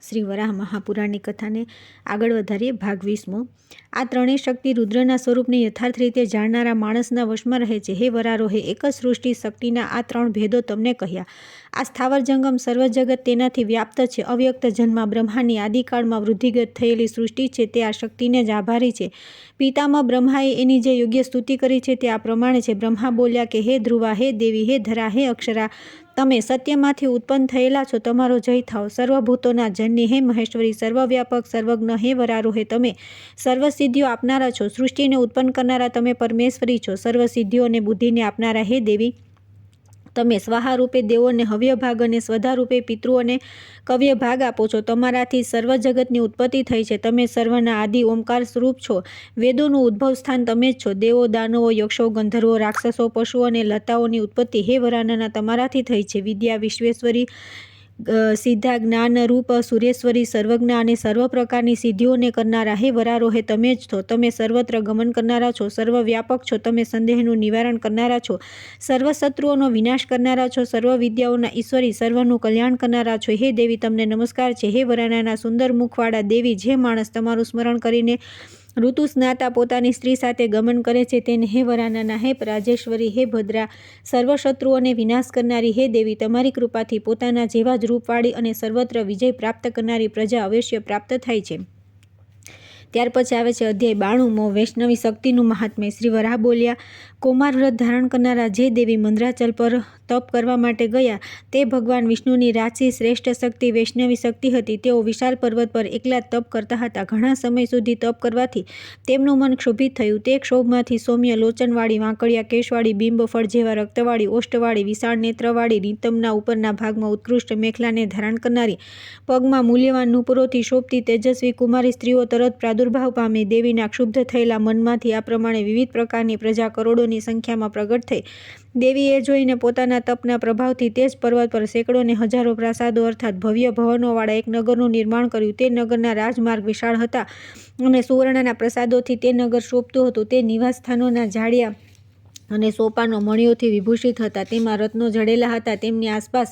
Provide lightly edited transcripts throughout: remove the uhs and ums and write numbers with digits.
શ્રી વરાહ મહાપુરાણની કથાને આગળ વધારીએ. ભાગ 20મો. આ ત્રણેય શક્તિ રુદ્રના સ્વરૂપને યથાર્થ રીતે જાણનારા માણસના વશમાં રહે છે. હે વરારોહે, એક જ સૃષ્ટિ શક્તિના આ ત્રણ ભેદો તમને કહ્યા. આ સ્થાવર જંગમ સર્વ જગત તેનાથી વ્યાપ્ત છે. અવ્યક્ત જન્મા બ્રહ્માની આદિકાળમાં વૃદ્ધિગત થયેલી સૃષ્ટિ છે તે આ શક્તિને જ આભારી છે. પિતામહ બ્રહ્માએ એની જે યોગ્ય સ્તુતિ કરી છે તે આ પ્રમાણે છે. બ્રહ્મા બોલ્યા કે હે ધ્રુવા, હે દેવી, હે ધરા, હે અક્ષરા, તમે સત્યમાંથી ઉત્પન્ન થયેલા છો, તમારો જય થાઓ. સર્વભૂતોના જન્ય હે મહેશ્વરી, સર્વવ્યાપક સર્વજ્ઞ હે વરારોહે, તમે સર્વસિદ્ધિઓ આપનારા છો. સૃષ્ટિને ઉત્પન્ન કરનારા તમે પરમેશ્વરી છો. સર્વસિદ્ધિઓ અને બુદ્ધિને આપનારા હે દેવી, તમે સ્વાહા રૂપે દેવોને હવ્ય ભાગ અને સ્વધા રૂપે પિતૃઓને કવ્ય ભાગ આપો છો. તમારાથી સર્વ જગતની ઉત્પત્તિ થઈ છે. તમે સર્વના આદિ ઓમકાર સ્વરૂપ છો. વેદોનું ઉદ્ભવ સ્થાન તમે જ છો. દેવો, દાનવો, યક્ષો, ગંધર્વો, રાક્ષસો, પશુઓ અને લતાઓની ઉત્પત્તિ હે વરાનના તમારાથી થઈ છે. વિદ્યા, વિશ્વેશ્વરી, સિદ્ધા, જ્ઞાન રૂપ, સુરેશ્વરી, સર્વજ્ઞ અને સર્વ પ્રકારની સિદ્ધિઓને કરનારા હે વરારોહે, તમે જ છો. તમે સર્વત્ર ગમન કરનારા છો, સર્વવ્યાપક છો. તમે સંદેહનું નિવારણ કરનારા છો, સર્વ શત્રુઓનો વિનાશ કરનારા છો, સર્વ વિદ્યાઓના ઈશ્વરી, સર્વનું કલ્યાણ કરનારા છો. હે દેવી, તમને નમસ્કાર છે. હે વરાનાના સુંદર મુખવાળા દેવી, જે માણસ તમારું સ્મરણ કરીને ઋતુ સ્નાતા પોતાની સ્ત્રી સાથે ગમન કરે છે તેને હે વરાનના, હે રાજેશ્વરી, હે ભદ્રા, સર્વ શત્રુઓને વિનાશ કરનારી હે દેવી, તમારી કૃપાથી પોતાના જેવા જ રૂપવાળી અને સર્વત્ર વિજય પ્રાપ્ત કરનારી પ્રજા અવશ્ય પ્રાપ્ત થાય છે. ત્યાર પછી આવે છે અધ્યાય 92મો. વૈષ્ણવી શક્તિનું મહાત્મ્ય. શ્રી વરાહ બોલ્યા, કૌમાર વ્રત ધારણ કરનારા જે દેવી મંદરાચલ પર તપ કરવા માટે ગયા તે ભગવાન વિષ્ણુની રાજસી શ્રેષ્ઠ શક્તિ વૈષ્ણવી શક્તિ હતી. તેઓ વિશાળ પર્વત પર એકલા જ તપ કરતા હતા. ઘણા સમય સુધી તપ કરવાથી તેમનું મન ક્ષોભિત થયું. તે ક્ષોભમાંથી સૌમ્ય લોચનવાળી, વાંકડિયા કેશવાળી, બિંબફળ જેવા રક્તવાળી, ઓષ્ટવાળી, વિશાળ નેત્રવાળી, નિતંબના ઉપરના ભાગમાં ઉત્કૃષ્ટ મેખલાને ધારણ કરનારી, પગમાં મૂલ્યવાન નૂપુરોથી શોભતી તેજસ્વી કુમારી સ્ત્રીઓ તરત પ્રાદુર્ભાવ પામી. દેવીના ક્ષુબ્ધ થયેલા મનમાંથી આ પ્રમાણે વિવિધ પ્રકારની પ્રજા કરોડોની સંખ્યામાં પ્રગટ થઈ. દેવીએ જોઈને પોતાના તપના પ્રભાવથી તે જ પર્વત પર સેંકડો ને હજારો પ્રાસાદો અર્થાત ભવ્ય ભવનોવાળા એક નગરનું નિર્માણ કર્યું. તે નગરના રાજમાર્ગ વિશાળ હતા અને સુવર્ણના પ્રસાદોથી તે નગર શોભતું હતું. તે નિવાસસ્થાનોના જાળિયા અને સોપાનો મણિઓથી વિભૂષિત હતા. તેમાં રત્નો જડેલા હતા. તેમની આસપાસ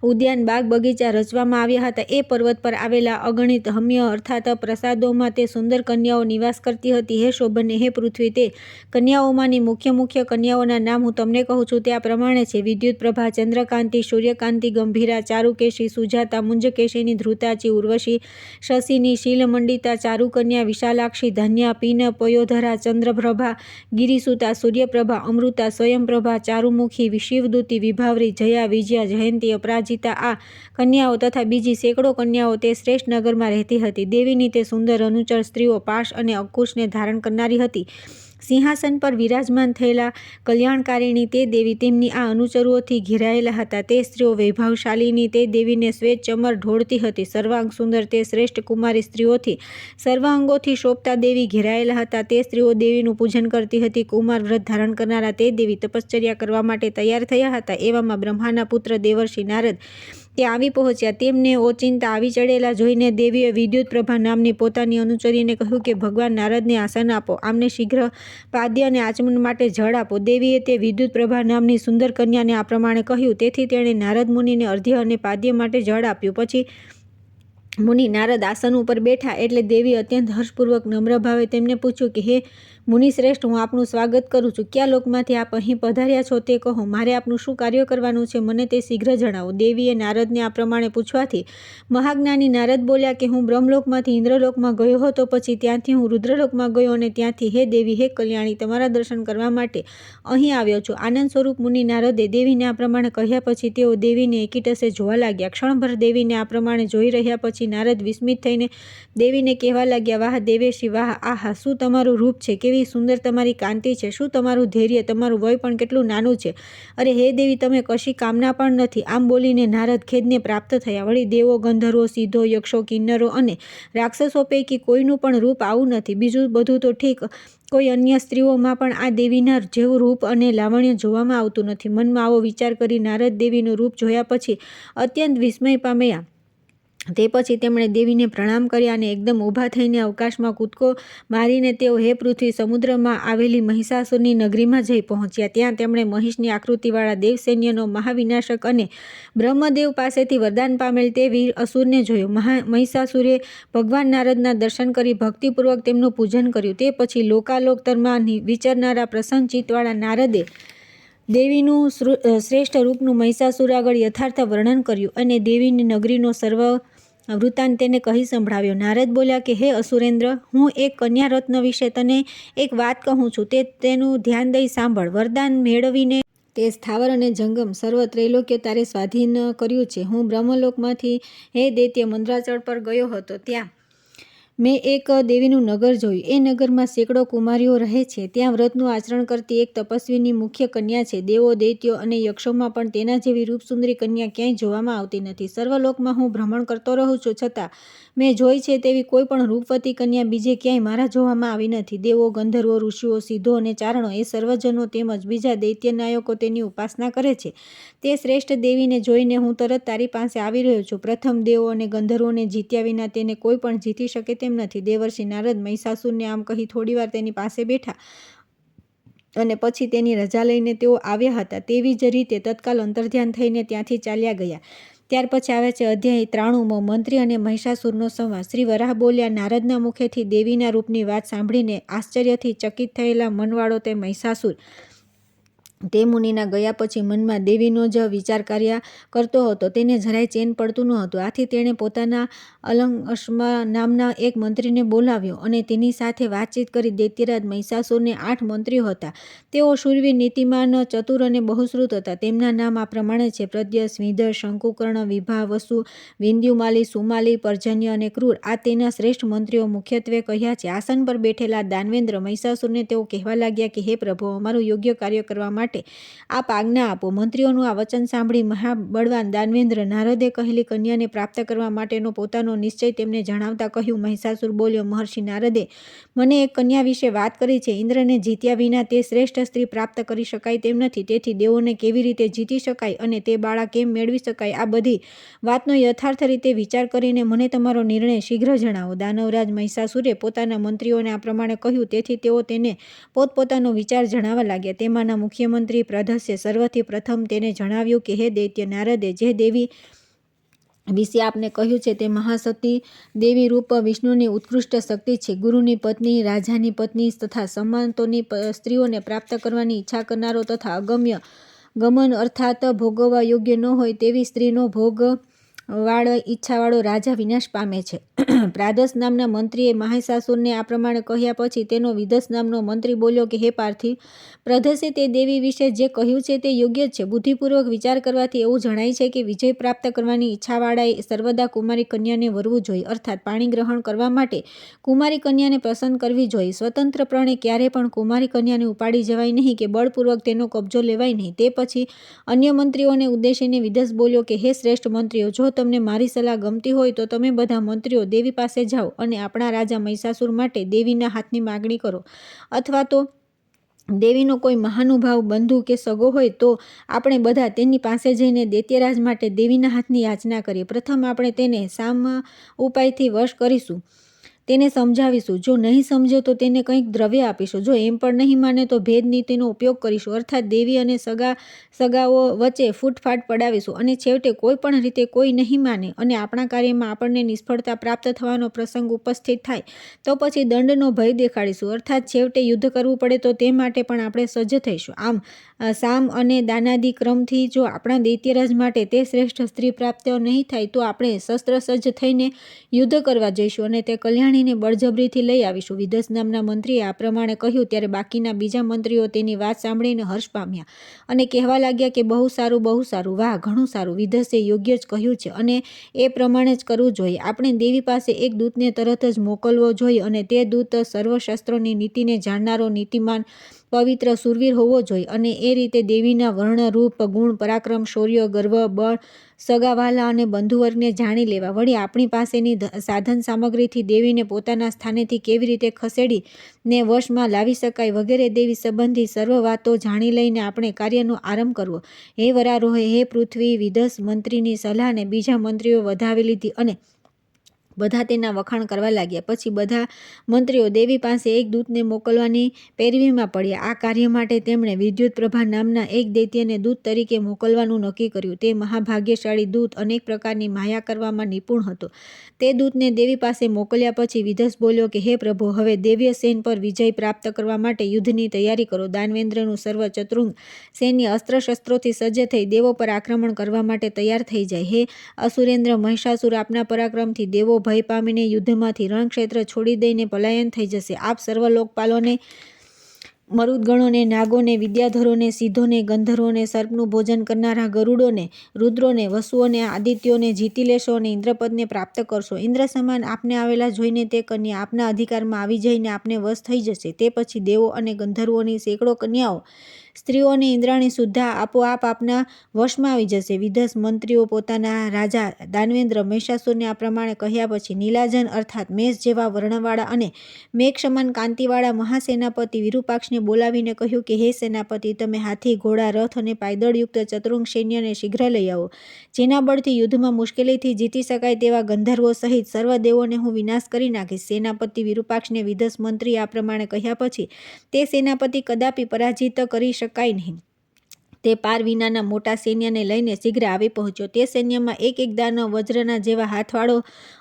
ઉદ્યાન, બાગ, બગીચા રચવામાં આવ્યા હતા. એ પર્વત પર આવેલા અગણિત હમ્ય અર્થાત પ્રસાદોમાં તે સુંદર કન્યાઓ નિવાસ કરતી હતી. હે શોભને, હે પૃથ્વી, તે કન્યાઓમાંની મુખ્ય કન્યાઓના નામ હું તમને કહું છું તે આ પ્રમાણે છે. વિદ્યુત પ્રભા, ચંદ્રકાંતિ, સૂર્યકાંતિ, ગંભીરા, ચારુકેશી, સુજાતા, મુંજકેશિની, ધ્રુતાચી, ઉર્વશી, શશિની, શીલમંડિતા, ચારુકન્યા, વિશાલાક્ષી, ધન્યા, પીન, પયોધરા, ચંદ્રપ્રભા, ગિરિસુતા, સૂર્યપ્રભા, અમૃતા, સ્વયંપ્રભા, ચારુમુખી, શિવદૂતી, વિભાવરી, જયા, વિજયા, જયંતી, અપરાજિતા આ કન્યાઓ તથા બીજી સેંકડો કન્યાઓ તે શ્રેષ્ઠ નગરમાં રહેતી હતી. દેવીની તે સુંદર અનુચર સ્ત્રીઓ પાશ અને અંકુશને ધારણ કરનારી હતી. સિંહાસન પર વિરાજમાન થયેલા કલ્યાણકારિણી તે દેવી તેમની આ અનુચરોથી ઘેરાયેલા હતા. તે સ્ત્રીઓ વૈભવશાલિની તે દેવીને શ્વેત ચમર ઢોળતી હતી. સર્વાંગ સુંદર તે શ્રેષ્ઠ કુમારી સ્ત્રીઓથી સર્વ અંગોથી શોભતા દેવી ઘેરાયેલા હતા. તે સ્ત્રીઓ દેવીનું પૂજન કરતી હતી. કુમાર વ્રત ધારણ કરનારા તે દેવી તપશ્ચર્યા કરવા માટે તૈયાર થયા હતા. એવામાં બ્રહ્માના પુત્ર દેવર્ષિ નારદ ત્યાં આવી પહોંચ્યા. તેમને ઓચિંતા આવી ચડેલા જોઈને દેવીએ વિદ્યુત પ્રભા નામની પોતાની અનુચરીને કહ્યું કે ભગવાન નારદને આસન આપો, આમને શીઘ્ર પાદ્ય અને આચમન માટે જળ આપો. દેવીએ તે વિદ્યુત પ્રભા નામની સુંદર કન્યાને આ પ્રમાણે કહ્યું. તેથી તેણે નારદ મુનિને અર્ધ્ય અને પાદ્ય માટે જળ આપ્યું. પછી મુનિ નારદ આસન ઉપર બેઠા એટલે દેવી અત્યંત હર્ષપૂર્વક નમ્ર ભાવે તેમને પૂછ્યું કે હે મુનિશ્રેષ્ઠ, હું આપનું સ્વાગત કરું છું. કયા લોકમાંથી આપ અહીં પધાર્યા છો તે કહો. મારે આપનું શું કાર્ય કરવાનું છે મને તે શીઘ્ર જણાવો. દેવીએ નારદને આ પ્રમાણે પૂછવાથી મહાજ્ઞાની નારદ બોલ્યા કે હું બ્રહ્મલોકમાંથી ઇન્દ્રલોકમાં ગયો હતો, પછી ત્યાંથી હું રુદ્રલોકમાં ગયો અને ત્યાંથી હે દેવી, હે કલ્યાણી, તમારા દર્શન કરવા માટે અહીં આવ્યો છું. આનંદ સ્વરૂપ મુનિ નારદે દેવીને આ પ્રમાણે કહ્યા પછી તેઓ દેવીને એકીટસે જોવા લાગ્યા. ક્ષણભર દેવીને આ પ્રમાણે જોઈ રહ્યા પછી નારદ વિસ્મિત થઈને દેવીને કહેવા લાગ્યા, વાહ દેવેશી, વાહ, આહા, શું તમારું રૂપ છે, કેવી સુંદર તમારી કાંતિ છે, શું તમારું ધૈર્ય, તમારું વય પણ કેટલું નાનું છે. અરે હે દેવી, તમે કશી કામના પણ નથી. આમ બોલીને નારદ ખેદને પ્રાપ્ત થયા. વળી દેવો, ગંધર્વો, સિદ્ધો, યક્ષો, કિન્નરો અને રાક્ષસો પૈકી કોઈનું પણ રૂપ આવું નથી. બીજું બધું તો ઠીક, કોઈ અન્ય સ્ત્રીઓમાં પણ આ દેવીના જેવું રૂપ અને લાવણ્ય જોવામાં આવતું નથી. મનમાં આવો વિચાર કરી નારદ દેવીનું રૂપ જોયા પછી અત્યંત વિસ્મય પામ્યા તે પછી તેમણે દેવીને પ્રણામ કર્યા અને એકદમ ઊભા થઈને અવકાશમાં કૂદકો મારીને તેઓ હે પૃથ્વી સમુદ્રમાં આવેલી મહિષાસુરની નગરીમાં જઈ પહોંચ્યા. ત્યાં તેમણે મહિષની આકૃતિવાળા દેવસૈન્યનો મહાવિનાશક અને બ્રહ્મદેવ પાસેથી વરદાન પામેલ તે વીર અસુરને જોયો. મહિષાસુરે ભગવાન નારદના દર્શન કરી ભક્તિપૂર્વક તેમનું પૂજન કર્યું. તે પછી લોકાલોકતરમાં વિચરનારા પ્રસન્ન ચિત્તવાળા નારદે દેવીનું શ્રેષ્ઠ રૂપનું મહિષાસુર આગળ યથાર્થ વર્ણન કર્યું અને દેવીની નગરીનો સર્વ વૃત્તાંત તેને કહી સંભળાવ્યો. નારદ બોલ્યા કે હે અસુરેન્દ્ર, હું એક કન્યા રત્ન વિશે તને એક વાત કહું છું, તેનું ધ્યાન દઈ સાંભળ. વરદાન મેળવીને તે સ્થાવર અને જંગમ સર્વ ત્રૈલોક્ય તારે સ્વાધીન કર્યું છે. હું બ્રહ્મલોકમાંથી હે દૈત્ય મંદ્રાચળ પર ગયો હતો. ત્યાં મેં એક દેવીનું નગર જોયું. એ નગરમાં સેંકડો કુમારીઓ રહે છે. ત્યાં વ્રતનું આચરણ કરતી એક તપસ્વીની મુખ્ય કન્યા છે. દેવો, દૈત્યો અને યક્ષોમાં પણ તેના જેવી રૂપસુંદરી કન્યા ક્યાંય જોવામાં આવતી નથી. સર્વલોકમાં હું ભ્રમણ કરતો રહું છું, છતાં મેં જોઈ છે તેવી કોઈ પણ રૂપવતી કન્યા બીજે ક્યાંય મારા જોવામાં આવી નથી. દેવો, ગંધર્વો, ઋષિઓ, સિદ્ધો અને ચારણો એ સર્વજનો તેમજ બીજા દૈત્ય નાયકો તેની ઉપાસના કરે છે. તે શ્રેષ્ઠ દેવીને જોઈને હું તરત તારી પાસે આવી રહ્યો છું. પ્રથમ દેવો અને ગંધર્વોને જીત્યા વિના તેને કોઈ પણ જીતી શકે તેમ નથી. દેવર્ષિ નારદ મહિષાસુરને આમ કહી થોડીવાર તેની પાસે બેઠા અને પછી તેની રજા લઈને તેઓ આવ્યા હતા તેવી જ રીતે તત્કાલ અંતર્ધ્યાન થઈને ત્યાંથી ચાલ્યા ગયા. ત્યાર પછી આવે છે અધ્યાય 93મો, મંત્રી અને મહિષાસુરનો સંવાદ. શ્રી વરાહ બોલ્યા, નારદના મુખેથી દેવીના રૂપની વાત સાંભળીને આશ્ચર્યથી ચકિત થયેલા મનવાળો તે મહિષાસુર તે મુનિના ગયા પછી મનમાં દેવીનો જ વિચાર કર્યા કરતો હતો. તેને જરાય ચેન પડતું ન હતું. આથી તેણે પોતાના અલંગઅશ્મા નામના એક મંત્રીને બોલાવ્યો અને તેની સાથે વાતચીત કરી. દૈત્યરાજ મહિષાસુરને 8 મંત્રીઓ હતા. તેઓ શૂરવીર, નીતિમાન, ચતુર અને બહુશ્રુત હતા. તેમના નામ આ પ્રમાણે છે: પ્રદ્યસ, વિંધર, શંકુકર્ણ, વિભા, વસુ, વિંધ્યુમાલી, સુમાલી, પર્જન્ય અને ક્રૂર. આ તેના શ્રેષ્ઠ મંત્રીઓ મુખ્યત્વે કહ્યા છે. આસન પર બેઠેલા દાનવેન્દ્ર મહિષાસુરને તેઓ કહેવા લાગ્યા કે હે પ્રભુ, અમારું યોગ્ય કાર્ય કરવા માટે આપ આજ્ઞા આપો. મંત્રીઓનું આ વચન સાંભળી મહાબળવાન દાનવેન્દ્ર નારદે કહેલી કન્યાને પ્રાપ્ત કરવા માટેનો પોતાનો નિશ્ચય તેમને જણાવતા કહ્યું. મહિષાસુર બોલ્યો, મહર્ષિ નારદે મને એક કન્યા વિશે વાત કરી છે. ઇન્દ્રને જીત્યા વિના તે શ્રેષ્ઠ સ્ત્રી પ્રાપ્ત કરી શકાય તેમ નથી. તેથી દેવોને કેવી રીતે જીતી શકાય અને તે બાળા કેમ મેળવી શકાય, આ બધી વાતનો યથાર્થ રીતે વિચાર કરીને મને તમારો નિર્ણય શીઘ્ર જણાવો. દાનવરાજ મહિષાસુરે પોતાના મંત્રીઓને આ પ્રમાણે કહ્યું. તેથી તેઓ તેને પોતપોતાનો વિચાર જણાવવા લાગ્યા. તેમાંના મુખ્ય મંત્રી પ્રધસ્ય સર્વથી પ્રથમ તેને જણાવ્યું કે હે દૈત્ય નારદે, જે દેવી વિશે આપને કહ્યું છે તે મહાસતી દેવી રૂપ વિષ્ણુની ઉત્કૃષ્ટ શક્તિ છે. ગુરુની પત્ની, રાજાની પત્ની તથા સંમતોની સ્ત્રીઓને પ્રાપ્ત કરવાની ઈચ્છા કરનારો તથા અગમ્ય ગમન અર્થાત ભોગવવા યોગ્ય ન હોય તેવી સ્ત્રીનો ભોગ ઈચ્છાવાળો રાજા વિનાશ પામે છે. પ્રાદસ નામના મંત્રીએ મહિષાસુરને આ પ્રમાણે કહ્યા પછી તેનો વિદસ નામનો મંત્રી બોલ્યો કે હે પાર્થિવ, પ્રધસે તે દેવી વિશે જે કહ્યું છે તે યોગ્ય જ છે. બુદ્ધિપૂર્વક વિચાર કરવાથી એવું જણાય છે કે વિજય પ્રાપ્ત કરવાની ઈચ્છાવાળાએ સર્વદા કુમારી કન્યાને વરવું જોઈએ, અર્થાત પાણી ગ્રહણ કરવા માટે કુમારી કન્યાને પસંદ કરવી જોઈએ. સ્વતંત્રપણે ક્યારે પણ કુમારી કન્યાને ઉપાડી જવાય નહીં કે બળપૂર્વક તેનો કબજો લેવાય નહીં. તે પછી અન્ય મંત્રીઓને ઉદ્દેશીને વિદસ બોલ્યો કે હે શ્રેષ્ઠ મંત્રીઓ, જો તમને મારી સલાહ ગમતી હોય તો તમે બધા મંત્રીઓ દેવી પાસે જાઓ અને આપણા રાજા મહિષાસુર માટે દેવીના હાથની માગણી કરો. અથવા તો દેવીનો કોઈ મહાનુભાવ, બંધુ કે સગો હોય તો આપણે બધા તેની પાસે જઈને દૈત્યરાજ માટે દેવીના હાથની યાચના કરીએ. પ્રથમ આપણે તેને સામ ઉપાયથી વશ કરીશું, તેને સમજાવીશું. જો નહીં સમજે તો તેને કંઈક દ્રવ્ય આપીશું. જો એમ પણ નહીં માને તો ભેદ નીતિનો ઉપયોગ કરીશું, અર્થાત દેવી અને સગાઓ વચ્ચે ફૂટફાટ પડાવીશું. અને છેવટે કોઈ પણ રીતે કોઈ નહીં માને અને આપણા કાર્યમાં આપણને નિષ્ફળતા પ્રાપ્ત થવાનો પ્રસંગ ઉપસ્થિત થાય તો પછી દંડનો ભય દેખાડીશું, અર્થાત છેવટે યુદ્ધ કરવું પડે તો તે માટે પણ આપણે સજ્જ થઈશું. આમ સામ અને દાનાદિ ક્રમથી જો આપણા દૈત્યરાજ માટે તે શ્રેષ્ઠ સ્ત્રી પ્રાપ્ત નહીં થાય તો આપણે શસ્ત્રસજ્જ થઈને યુદ્ધ કરવા જઈશું અને તે કલ્યાણીને બળજબરીથી લઈ આવીશું. વિદસ નામના મંત્રીએ આ પ્રમાણે કહ્યું ત્યારે બાકીના બીજા મંત્રીઓ તેની વાત સાંભળીને હર્ષ પામ્યા અને કહેવા લાગ્યા કે બહુ સારું, બહુ સારું, વાહ, ઘણું સારું. વિદસે યોગ્ય જ કહ્યું છે અને એ પ્રમાણે જ કરવું જોઈએ. આપણે દેવી પાસે એક દૂતને તરત જ મોકલવો જોઈએ અને તે દૂત સર્વશસ્ત્રોની નીતિને જાણનારો, નીતિમાન, પવિત્ર, સુરવીર હોવો જોઈએ અને એ રીતે દેવીના વર્ણ, રૂપ, ગુણ, પરાક્રમ, શૌર્ય, ગર્વ, બળ, સગાવાલા અને બંધુવર્ગને જાણી લેવા. વળી આપણી પાસેની સાધન સામગ્રીથી દેવીને પોતાના સ્થાનેથી કેવી રીતે ખસેડીને વશમાં લાવી શકાય વગેરે દેવી સંબંધી સર્વ વાતો જાણી લઈને આપણે કાર્યનો આરંભ કરવો. હે વરારોહે, હે પૃથ્વી, વિદસ મંત્રીની સલાહને બીજા મંત્રીઓ વધાવી લીધી અને બધા તેના વખાણ કરવા લાગ્યા. પછી બધા મંત્રીઓ દેવી પાસે એક દૂતને મોકલવાની પેરવીમાં પડ્યા. આ કાર્ય માટે તેમણે વિદ્યુતપ્રભા નામના એક દૈત્યને દૂત તરીકે મોકલવાનું નક્કી કર્યું. તે મહાભાગ્યશાળી દૂત અનેક પ્રકારની માયા કરવામાં નિપુણ હતો. તે દૂતને દેવી પાસે મોકલ્યા પછી વિદસ બોલ્યો કે હે પ્રભુ, હવે દૈવ્ય સેન પર વિજય પ્રાપ્ત કરવા માટે યુદ્ધની તૈયારી કરો. દાનવેન્દ્રનું સર્વ ચતુરંગ સૈન્ય અસ્ત્રશસ્ત્રોથી સજ્જ થઈ દેવો પર આક્રમણ કરવા માટે તૈયાર થઈ જાય. હે અસુરેન્દ્ર મહિષાસુર, આપના પરાક્રમથી દેવો ભય પામીને યુદ્ધમાંથી રણક્ષેત્ર છોડી દઈને પલાયન થઈ જશે. આપ સર્વ લોકપાલોને, મરુદગણોને, નાગોને, વિદ્યાધરોને, સિદ્ધોને, ગંધર્વોને, સર્પનું ભોજન કરનારા ગરુડોને, રુદ્રોને, વસુઓને, આદિત્યોને જીતી લેશો અને ઇન્દ્રપદને પ્રાપ્ત કરશો. ઇન્દ્ર સમાન આપને આવેલા જોઈને તે કન્યા આપના અધિકારમાં આવી જઈને આપને વશ થઈ જશે. તે પછી દેવો અને ગંધર્વોની સેંકડો કન્યાઓ, સ્ત્રીઓ અને ઇન્દ્રાણી સુદ્ધા આપોઆપ આપના વશમાં આવી જશે. વિદસ મંત્રીઓ પોતાના રાજા દાનવેન્દ્ર મહિષાસુરને આ પ્રમાણે કહ્યા પછી નીલાજન અર્થાત મેષ જેવા વર્ણવાળા અને મેઘ સમાન કાંતિવાળા મહાસેનાપતિ વિરૂપાક્ષને બોલાવીને કહ્યું કે હે સેનાપતિ, તમે હાથી, ઘોડા, રથ અને પાયદળયુક્ત ચતુરંગ સૈન્યને શીઘ્ર લઈ આવો. જેના બળથી યુદ્ધમાં મુશ્કેલીથી જીતી શકાય તેવા ગંધર્વો સહિત સર્વ દેવોને હું વિનાશ કરી નાખીશ. સેનાપતિ વિરૂપાક્ષને વિદસ મંત્રી આ પ્રમાણે કહ્યા પછી તે સેનાપતિ કદાપી પરાજિત કરી શકાય નહીં. તે પાર વિનાના મોટા સૈન્યને લઈને શીઘ્ર આવી પહોંચ્યો. તે સૈન્યમાં એક એક દાનવ વજ્રના જેવા હાથવાળો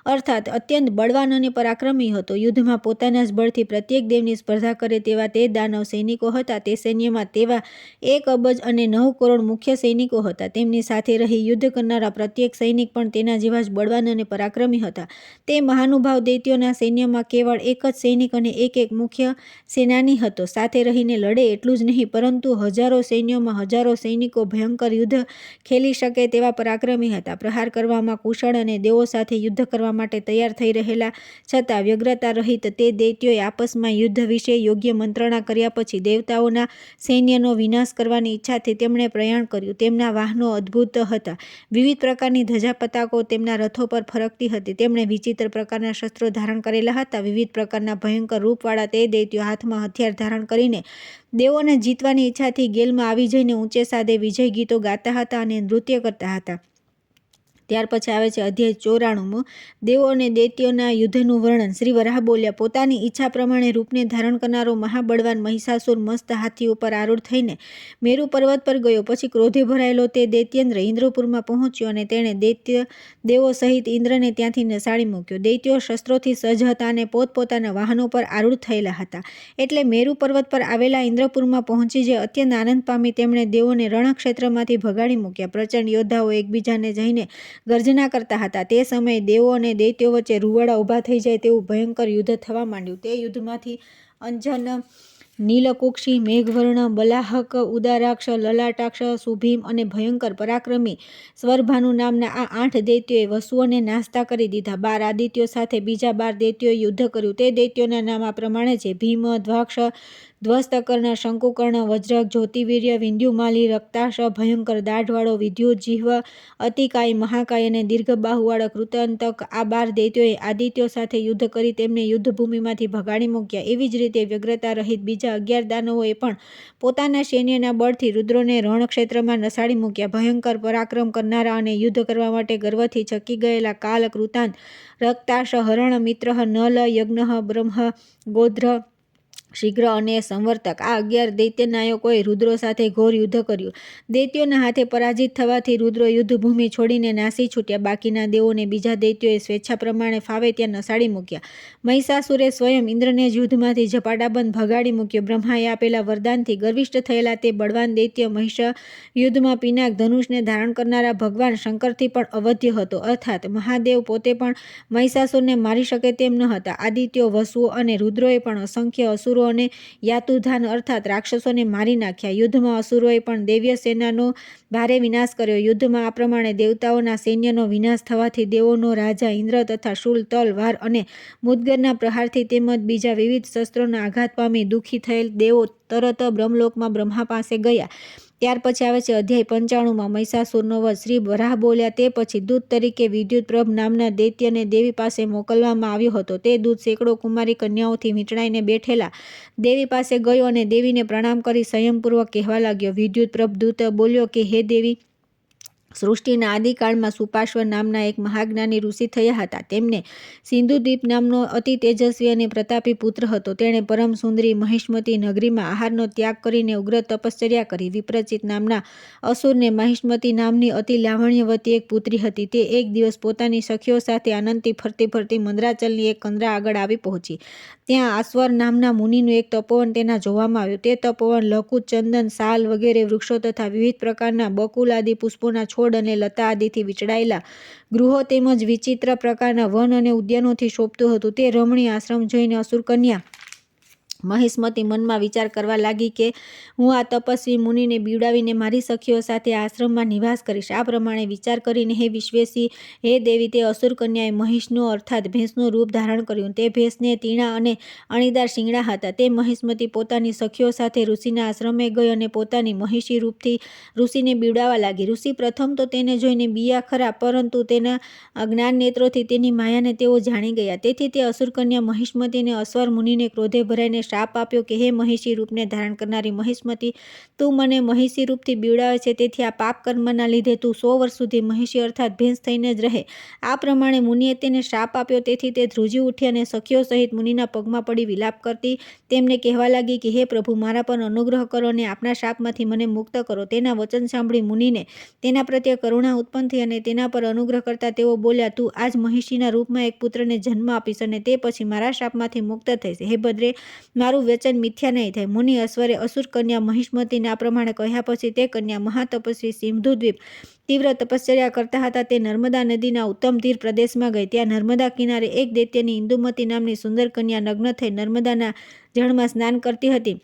અર્થાત અત્યંત બળવાન અને પરાક્રમી હતો. યુદ્ધમાં પોતાના જ બળથી પ્રત્યેક દેવની સ્પર્ધા કરે તેવા તે દાનવ સૈનિકો હતા. તે સૈન્યમાં તેવા 1 અબજ અને 9 કરોડ મુખ્ય સૈનિકો હતા. તેમની સાથે રહી યુદ્ધ કરનારા પ્રત્યેક સૈનિક પણ તેના જેવા જ બળવાન અને પરાક્રમી હતા. તે મહાનુભાવ દૈત્યોના સૈન્યમાં કેવળ એક જ સૈનિક અને એક એક મુખ્ય સેનાની હતો. સાથે રહીને લડે એટલું જ નહીં, પરંતુ હજારો સૈન્યોમાં હજારો સૈનિકો ભયંકર યુદ્ધ ખેલી શકે તેવા પરાક્રમી હતા. પ્રહાર કરવામાં કુશળ અને દેવો સાથે યુદ્ધ કરવા માટે તૈયાર થઈ રહેલા છતાં વ્યગ્રતા રહિત તે દૈત્યોએ આપસમાં યુદ્ધ વિશે યોગ્ય મંત્રણા કર્યા પછી દેવતાઓના સૈન્યનો વિનાશ કરવાની ઈચ્છાથી તેમણે પ્રયાણ કર્યું. તેમના વાહનો અદ્ભુત હતા. વિવિધ પ્રકારની ધજા પતાકો તેમના રથો પર ફરકતી હતી. તેમણે વિચિત્ર પ્રકારના શસ્ત્રો ધારણ કરેલા હતા. વિવિધ પ્રકારના ભયંકર રૂપવાળા તે દૈત્યો હાથમાં હથિયાર ધારણ કરીને દેવોને જીતવાની ઈચ્છાથી ગેલમાં આવી જઈને ઊંચે સાદે વિજય ગીતો ગાતા હતા અને નૃત્ય કરતા હતા. ત્યાર પછી આવે છે અધ્યાય 94. દેવો અને દૈત્યોના યુદ્ધનું વર્ણન. શ્રી વરાહ બોલ્યા, પોતાની ઈચ્છા પ્રમાણે રૂપને ધારણ કરનારો મહાબળવાન મહિષાસુર મસ્ત હાથી ઉપર આરૂઢ થઈને મેરુ પર્વત પર ગયો. પછી ક્રોધે ભરાયેલો તે દૈત્યેન્દ્ર ઇન્દ્રપુરમાં પહોંચ્યો અને તેણે દેવો સહિત ઇન્દ્રને ત્યાંથી નસાડી મૂક્યો. દૈત્યો શસ્ત્રોથી સજ્જ હતા અને પોતપોતાના વાહનો પર આરૂઢ થયેલા હતા. એટલે મેરુ પર્વત પર આવેલા ઇન્દ્રપુરમાં પહોંચી જે અત્યંત આનંદ પામી તેમણે દેવોને રણક્ષેત્રમાંથી ભગાડી મૂક્યા. પ્રચંડ યોદ્ધાઓ એકબીજાને જઈને ગર્જના કરતા હતા. તે સમયે દેવો અને દૈત્યો વચ્ચે રૂવાડા ઊભા થઈ જાય તેવું ભયંકર યુદ્ધ થવા માંડ્યું. તે યુદ્ધમાંથી અંજન, નીલકુક્ષી, મેઘવર્ણ, બલાહક, ઉદારાક્ષ, લલાટાક્ષ, સુભીમ અને ભયંકર પરાક્રમી સ્વરભાનુ નામના આ 8 દૈત્યોએ વસુઓને નાસતા કરી દીધા. 12 આદિત્યો સાથે બીજા 12 દૈત્યોએ યુદ્ધ કર્યું. તે દૈત્યોના નામ આ પ્રમાણે છે: ભીમ, ધ્વક્ષ, ધ્વસ્તકર્ણ, શંકુકર્ણ, વજ્ર, જ્યોતિવીર્ય, વિંધ્યુમાલી, રક્તાશ, ભયંકર દાઢવાળો, વિદ્યુત જીહ્વ, અતિકાય, મહાકાય અને દીર્ઘબાહુવાળો કૃતાંતક. આ 12 દૈત્યોએ આદિત્યો સાથે યુદ્ધ કરી તેમને યુદ્ધભૂમિમાંથી ભગાડી મૂક્યા. એવી જ રીતે વ્યગ્રતા રહિત બીજા 11 દાનવોએ પણ પોતાના સૈન્યના બળથી રુદ્રોને રણક્ષેત્રમાં નસાડી મૂક્યા. ભયંકર પરાક્રમ કરનારા અને યુદ્ધ કરવા માટે ગર્વથી છકી ગયેલા કાલ, કૃતાંત, રક્તાશ, હરણ, મિત્ર, નલ, યજ્ઞ, બ્રહ્મ, ગોધ્ર, શીઘ્ર અને સંવર્તક આ 11 દૈત્ય નાયકોએ રુદ્રો સાથે ઘોર યુદ્ધ કર્યું. દૈત્યોના હાથે પરાજિત થવાથી રુદ્રો યુદ્ધભૂમિ છોડીને નાસી છૂટ્યા. બાકીના દેવોને બીજા દૈત્યોએ સ્વેચ્છા પ્રમાણે ફાવે ત્યાં નસાડી મૂક્યા. મહિષાસુરે સ્વયં ઇન્દ્રને જ યુદ્ધમાંથી ઝપાટાબંધ ભગાડી મૂક્યો. બ્રહ્માએ આપેલા વરદાનથી ગર્વિષ્ઠ થયેલા તે બળવાન દૈત્ય મહિષ યુદ્ધમાં પિનાક ધનુષને ધારણ કરનારા ભગવાન શંકરથી પણ અવધ્ય હતો. અર્થાત મહાદેવ પોતે પણ મહિષાસુરને મારી શકે તેમ ન હતા. આદિત્યો, વસુઓ અને રુદ્રોએ પણ અસંખ્ય અસુરો અને યાતુધાન અર્થાત રાક્ષસોને મારી નાખ્યા. યુદ્ધમાં અસુરોએ પણ દૈવ્ય સેનાનો ભારે વિનાશ કર્યો. યુદ્ધમાં આ પ્રમાણે દેવતાઓના સૈન્યનો વિનાશ થવાથી દેવોનો રાજા ઇન્દ્ર તથા શૂલ, તલ, વાર અને મુદ્ગરના પ્રહારથી તેમજ બીજા વિવિધ શસ્ત્રોના આઘાત પામી દુઃખી થયેલ દેવો તરત બ્રહ્મલોકમાં બ્રહ્મા પાસે ગયા. ત્યાર પછી આવે છે અધ્યાય 95. મહિષાસુરનો વધ. શ્રી વરાહ બોલ્યા, તે પછી દૂત તરીકે વિદ્યુતપ્રભ નામના દૈત્યને દેવી પાસે મોકલવામાં આવ્યો હતો. તે દૂત સેંકડો કુમારી કન્યાઓથી વીંટળાઈને બેઠેલા દેવી પાસે ગયો અને દેવીને પ્રણામ કરી સંયમપૂર્વક કહેવા લાગ્યો. વિદ્યુતપ્રભ દૂત બોલ્યો કે હે દેવી, સૃષ્ટિના આદિકાળમાં સુપાશ્વ નામના એક મહાજ્ઞાની ઋષિ થયા હતા. તેમને સિંધુદ્વીપ નામનો અતિ તેજસ્વી અને પ્રતાપી પુત્ર હતો. તેણે પરમ સુંદરી મહિષ્મતી નગરીમાં આહારનો ત્યાગ કરીને ઉગ્ર તપશ્ચર્યા કરી. વિપ્રચિત નામના અસુરને મહિષ્મતી નામની અતિ લાવણ્યવતી એક પુત્રી હતી. તે એક દિવસ પોતાની સખીઓ સાથે આનંદથી ફરતી ફરતી મંદરાચલની એક કંદરા આગળ આવી પહોંચી. ત્યાં આસ્વર નામના મુનિનું એક તપોવન તેના જોવામાં આવ્યું. તે તપોવન લકુત, ચંદન, સાલ વગેરે વૃક્ષો તથા વિવિધ પ્રકારના બકુલ આદિ પુષ્પોના છોડ અને લતા આદિથી વિચડાયેલા ગૃહો તેમજ વિચિત્ર પ્રકારના વન અને ઉદ્યાનોથી શોભતું હતું. તે રમણીય આશ્રમ જોઈને અસુર કન્યા મહિષ્મતી મનમાં વિચાર કરવા લાગી કે હું આ તપસ્વી મુનિને બીવડાવીને મારી સખીઓ સાથે આશ્રમમાં નિવાસ કરીશ. આ પ્રમાણે વિચાર કરીને હે વિશ્વેશી, હે દેવી, તે અસુર કન્યાએ મહિષનો અર્થાત ભેંસનું રૂપ ધારણ કર્યું. તે ભેંસને તીણા અને અણીદાર શિંગડા હતા. તે મહિષ્મતી પોતાની સખીઓ સાથે ઋષિના આશ્રમે ગઈ અને પોતાની મહિષી રૂપથી ઋષિને બીવડાવવા લાગી. ઋષિ પ્રથમ તો તેને જોઈને બીયા ખરા, પરંતુ તેના જ્ઞાન નેત્રોથી તેની માયાને તેઓ જાણી ગયા. તેથી તે અસુર કન્યા મહિષ્મતીને અશ્વર મુનિને ક્રોધે ભરાઈને શાપ આપ્યો કે હે મહિષી રૂપને ધારણ કરનારી મહિષ્મતી, તું મને મહિષી રૂપથી બીવડાવે છે. તેથી આ પાપ કર્મના લીધે તું 100 વર્ષ સુધી મહિષી અર્થાત ભેંસ થઈને જ રહે. આ પ્રમાણે મુનિએ તેને શાપ આપ્યો. તેથી તે ધ્રુજી ઉઠી અને સખીઓ સહિત મુનિના પગમાં પડી વિલાપ કરતી તેમને કહેવા લાગી કે હે પ્રભુ, મારા પર અનુગ્રહ કરો અને આપના શાપમાંથી મને મુક્ત કરો. તેના વચન સાંભળી મુનિને તેના પ્રત્યે કરુણા ઉત્પન્ન થઈ અને તેના પર અનુગ્રહ કરતા તેઓ બોલ્યા, તું આજ મહિષીના રૂપમાં એક પુત્રને જન્મ આપીશ અને તે પછી મારા શાપમાંથી મુક્ત થઈશ. હે ભદ્રે, મારું વચન મિથ્યા નહીં થાય. મુનિ અશ્વરે અસુર કન્યા મહિષ્મતીને આ પ્રમાણે કહ્યા પછી તે કન્યા મહાતપસ્વી સિંધુદ્વીપ તીવ્ર તપશ્ચર્યા કરતા હતા. તે નર્મદા નદીના ઉત્તમ તીર પ્રદેશમાં ગઈ. ત્યાં નર્મદા કિનારે એક દૈત્યની ઇન્દુમતી નામની સુંદર કન્યા નગ્ન થઈ નર્મદાના જળમાં સ્નાન કરતી હતી.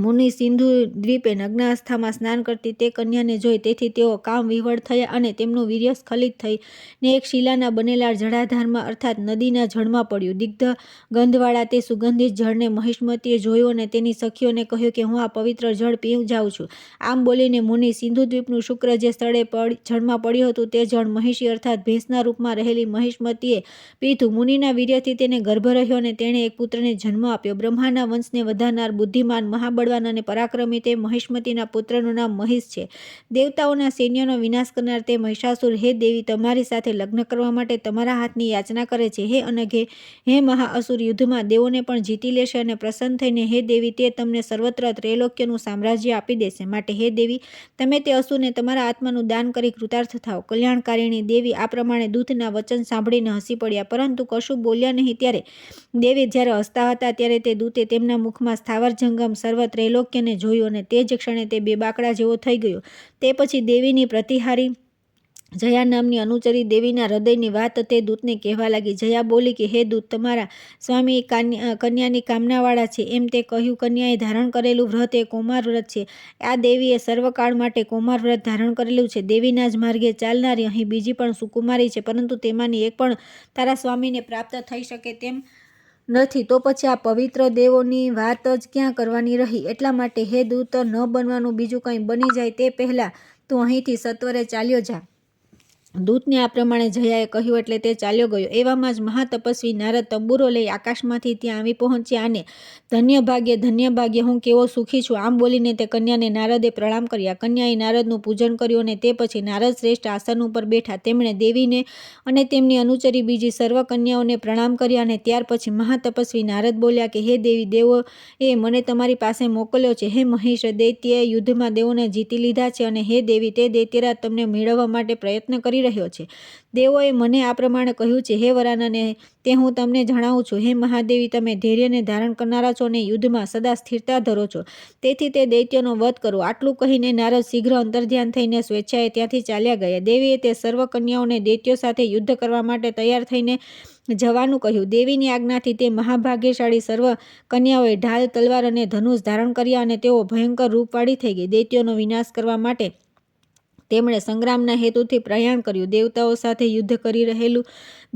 મુનિ સિંધુ દ્વીપે નગ્ન અવસ્થામાં સ્નાન કરતી તે કન્યાને જોઈ. તેથી તેઓ કામ વિહવળ થયા અને તેમનું વીર્ય સ્ખલિત થઈને એક શિલાના બનેલા જળાધારમાં અર્થાત નદીના જળમાં પડ્યું. દિગ્ધ ગંધવાળા તે સુગંધિત જળને મહિષ્મતીએ જોયું અને તેની સખીઓને કહ્યું કે હું આ પવિત્ર જળ પી જાઉં છું. આમ બોલીને મુનિ સિંધુદ્વીપનું શુક્ર જે સ્થળે જળમાં પડ્યું હતું તે જળ મહિષી અર્થાત ભેંસના રૂપમાં રહેલી મહિષ્મતીએ પીધું. મુનિના વીર્યથી તેને ગર્ભ રહ્યો અને તેણે એક પુત્રને જન્મ આપ્યો. બ્રહ્માના વંશને વધારનાર બુદ્ધિમાન મહાબળ અને પરાક્રમી તે મહિષ્મતીના પુત્રનું નામ મહિષ છે. દેવતાઓના સૈન્યનો વિનાશ કરનાર તે મહિષાસુર હે દેવી, તમારી સાથે લગ્ન કરવા માટે તમારા હાથની યાચના કરે છે. હે અનઘે, હે મહાઅસુર, યુદ્ધમાં દેવોને પણ જીતી લેશે અને પ્રસન્ન થઈને હે દેવી તે તમને સર્વત્ર ત્રૈલોક્યનું સામ્રાજ્ય આપી દેશે. માટે હે દેવી, તમે તે અસુરને તમારા આત્માનું દાન કરી કૃતાર્થ થાઓ. કલ્યાણકારિણી દેવી આ પ્રમાણે દૂતના વચન સાંભળીને હસી પડ્યા, પરંતુ કશું બોલ્યા નહીં. ત્યારે દેવી જ્યારે હસતા હતા ત્યારે તે દૂતે તેમના મુખમાં સ્થાવર જંગમ સર્વ ત્રૈલોક્યને જોયું અને તે જ ક્ષણે તે બેબાકડા જેવો થઈ ગયો. તે પછી દેવીની પ્રતિહારી જયા નામની અનુચરી દેવીના હૃદયની વાત તે દૂતને કહેવા લાગી. જયા બોલી કે હે દૂત, તમારા સ્વામી કન્યાની કામનાવાળા છે. એમ તે કહ્યું. કન્યાએ ધારણ કરેલું વ્રત એ કૌમાર વ્રત છે. આ દેવીએ સર્વકાળ માટે કૌમાર વ્રત ધારણ કરેલું છે. દેવીના જ માર્ગે ચાલનારી અહીં બીજી પણ સુકુમારી છે, પરંતુ તેમાંની એક પણ તારા સ્વામીને પ્રાપ્ત થઈ શકે તેમ નથી. તો પછી આ પવિત્ર દેવોની વાત જ ક્યાં કરવાની રહી. એટલા માટે હે દૂત, ન બનવાનું બીજું કંઈ બની જાય તે પહેલાં તું અહીંથી સત્વરે ચાલ્યો જા. દૂતને આ પ્રમાણે જયાએ કહ્યું એટલે તે ચાલ્યો ગયો. એવામાં જ મહાતપસ્વી નારદ તંબુરો લઈ આકાશમાંથી ત્યાં આવી પહોંચ્યા અને ધન્ય ભાગ્ય, હું કેવો સુખી છું. આમ બોલીને તે કન્યાને નારદે પ્રણામ કર્યા. કન્યાએ નારદનું પૂજન કર્યું અને તે પછી નારદ શ્રેષ્ઠ આસન ઉપર બેઠા. તેમણે દેવીને અને તેમની અનુચરી બીજી સર્વ કન્યાઓને પ્રણામ કર્યા અને ત્યાર પછી મહાતપસ્વી નારદ બોલ્યા કે હે દેવી, દેવોએ મને તમારી પાસે મોકલ્યો છે. હે મહિષ, દૈત્યએ યુદ્ધમાં દેવોને જીતી લીધા છે અને હે દેવી, તે દૈત્યરાજ તમને મેળવવા માટે પ્રયત્ન કરી રહ્યો છે. દેવોએ મને આ પ્રમાણે કહ્યું છે. હે વરાનને, તે હું તમને જણાવું છું. હે મહાદેવી, તમે ધૈર્યને ધારણ કરનારા છો અને યુદ્ધમાં સદા સ્થિરતા ધરો છો. તેથી તે દૈત્યનો વધ કરો. આટલું કહીને નારદ શીઘ્ર અંતર્ધ્યાન થઈને સ્વેચ્છાએ ત્યાંથી ચાલ્યા ગયા. દેવીએ તે સર્વ કન્યાઓને દૈત્યો સાથે યુદ્ધ કરવા માટે તૈયાર થઈને જવાનું કહ્યું. દેવીની આજ્ઞાથી તે મહાભાગ્યશાળી સર્વ કન્યાઓએ ઢાલ, તલવાર અને ધનુષ ધારણ કર્યા અને તેઓ ભયંકર રૂપવાળી થઈ ગઈ. દૈત્યોનો વિનાશ કરવા માટે તેમણે સંગ્રામના હેતુથી પ્રયાણ કર્યું. દેવતાઓ સાથે યુદ્ધ કરી રહેલું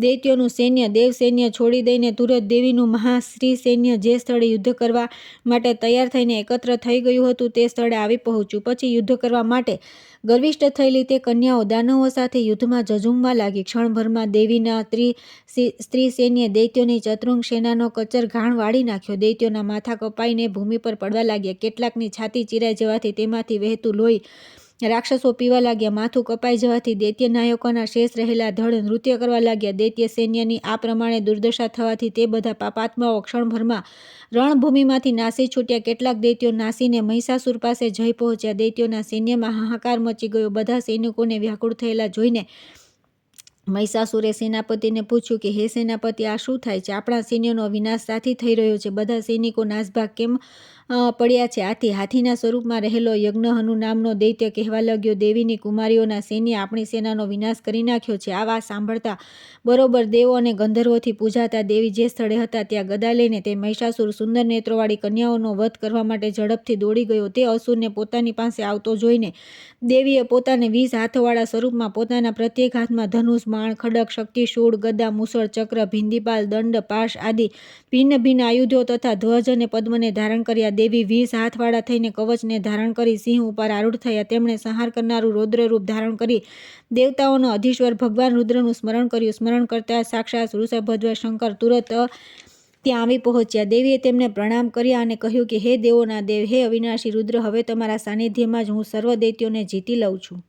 દૈત્યોનું સૈન્ય, દેવ સૈન્ય છોડી દઈને તુરત દેવીનું મહાશ્રી સૈન્ય જે સ્થળે યુદ્ધ કરવા માટે તૈયાર થઈને એકત્ર થઈ ગયું હતું તે સ્થળે આવી પહોંચ્યું. પછી યુદ્ધ કરવા માટે ગર્વિષ્ઠ થયેલી તે કન્યાઓ દાનવો સાથે યુદ્ધમાં ઝઝૂમવા લાગી. ક્ષણભરમાં દેવીના સ્ત્રી સૈન્યે દૈત્યોની ચતુરંગ સેનાનો કચર ઘાણ વાળી નાખ્યો. દૈત્યોના માથા કપાઈને ભૂમિ પર પડવા લાગ્યા. કેટલાકની છાતી ચીરાઈ જવાથી તેમાંથી વહેતું લોહી રાક્ષસો પીવા લાગ્યા. માથું કપાઈ જવાથી દૈત્ય નાયકોના શેષ રહેલા ધડ નૃત્ય કરવા લાગ્યા. દૈત્ય સૈન્યની આ પ્રમાણે દુર્દશા થવાથી તે બધા પાપાત્માઓ ક્ષણભરમાં રણભૂમિમાંથી નાસી છૂટ્યા. કેટલાક દૈત્યો નાસીને મહિષાસુર પાસે જઈ પહોંચ્યા. દૈત્યોના સૈન્યમાં હાહાકાર મચી ગયો. બધા સૈનિકોને વ્યાકુળ થયેલા જોઈને મહિષાસુરે સેનાપતિને પૂછ્યું કે, હે સેનાપતિ, આ શું થાય છે? આપણા સૈન્યનો વિનાશ સાથી થઈ રહ્યો છે. બધા સૈનિકો નાસભાગ કેમ પડ્યા છે? આથી હાથીના સ્વરૂપમાં રહેલો યજ્ઞહનુ નામનો દૈત્ય કહેવા લાગ્યો, દેવીની કુમારીઓના સૈન્યે આપણી સેનાનો વિનાશ કરી નાખ્યો છે. આ વાત સાંભળતા બરોબર દેવો અને ગંધર્વોથી પૂજાતા દેવી જે સ્થળે હતા ત્યાં ગદા લઈને તે મહિષાસુર સુંદર નેત્રોવાળી કન્યાઓનો વધ કરવા માટે ઝડપથી દોડી ગયો. તે અસુરને પોતાની પાસે આવતો જોઈને દેવીએ પોતાને 20 હાથોવાળા સ્વરૂપમાં પોતાના પ્રત્યેક હાથમાં ધનુષ, બાણ, ખડગ, શક્તિ, શૂળ, ગદા, મુસળ, ચક્ર, ભિંદીપાલ, દંડ, પાશ આદિ ભિન્ન ભિન્ન આયુધો તથા ધ્વજ અને પદ્મને ધારણ કર્યા. દેવી 20 હાથવાળા થઈને કવચને ધારણ કરી સિંહ ઉપર આરૂઢ થયા. તેમણે સંહાર કરનારું રૌદ્ર રૂપ ધારણ કરી દેવતાઓનો અધીશ્વર ભગવાન રુદ્રનું સ્મરણ કર્યું. સ્મરણ કરતા સાક્ષાત વૃષભધ્વજ શંકર તુરત ત્યાં આવી પહોંચ્યા. દેવીએ તેમને પ્રણામ કર્યા અને કહ્યું કે, હે દેવોના દેવ, હે અવિનાશી રુદ્ર, હવે તમારા સાનિધ્યમાં જ હું સર્વ દૈત્યોને જીતી લઉં છું.